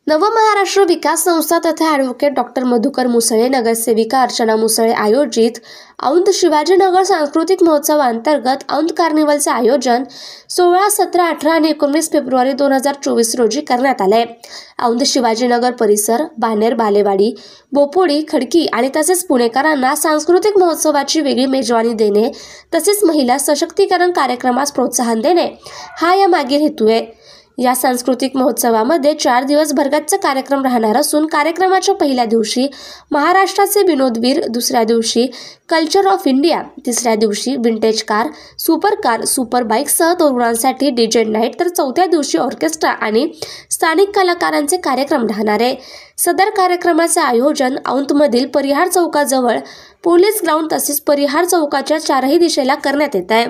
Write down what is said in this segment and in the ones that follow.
नवमहाराष्ट्र विकास संस्था तथा advocate doctor Madhukar Musale, नगरसेविका अर्चना मुसळे आयोजित औंध शिवाजीनगर सांस्कृतिक महोत्सव अंतर्गत औंध कार्निवलचे आयोजन 16, 17, 18 आणि 19 फेब्रुवारी 2024 रोजी करण्यात आले. औंध शिवाजीनगर परिसर, बानेर, बालेवाडी, बोपोडी, खडकी आणि तसेच पुणेकरांना सांस्कृतिक महोत्सवाची वेगळी मेजवानी देणे तसेच महिला सशक्तीकरण कार्यक्रमास प्रोत्साहन देणे हा या मागील हेतू आहे. या सांस्कृतिक महोत्सवामध्ये 4 दिवस भरगच्च कार्यक्रम राहणार असून कार्यक्रमाच्या पहिल्या दिवशी महाराष्ट्राचे विनोदवीर, दुसऱ्या दिवशी कल्चर ऑफ इंडिया, तिसऱ्या दिवशी विंटेज कार, सुपर बाईकसह तरुणांसाठी डीजे नाईट, तर चौथ्या दिवशी ऑर्केस्ट्रा आणि स्थानिक कलाकारांचे कार्यक्रम राहणार आहे. सदर कार्यक्रमाचे आयोजन औंधमधील परिहार चौकाजवळ पोलीस ग्राउंड तसेच परिहार चौकाच्या 4ही दिशेला करण्यात येत आहे.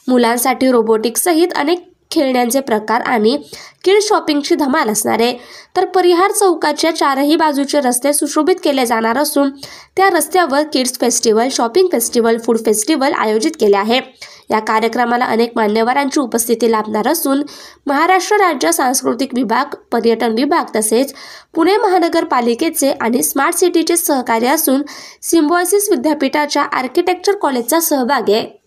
मुलांसाठी रोबोटिक्स सहित अनेक खेळण्यांचे प्रकार आणि किड शॉपिंगची धमाल असणार आहे. तर परिहार चौकाच्या 4ही बाजूचे रस्ते सुशोभित केले जाणार असून त्या रस्त्यावर kids festival, shopping festival, food festival आयोजित केले आहे. या कार्यक्रमाला अनेक मान्यवरांची उपस्थिती लाभणार असून महाराष्ट्र राज्य सांस्कृतिक विभाग, पर्यटन विभाग तसेच पुणे महानगरपालिकेचे आणि स्मार्ट सिटीचे सहकार्य असून सिम्बायोसिस विद्यापीठाच्या आर्किटेक्चर कॉलेजचा सहभाग आहे.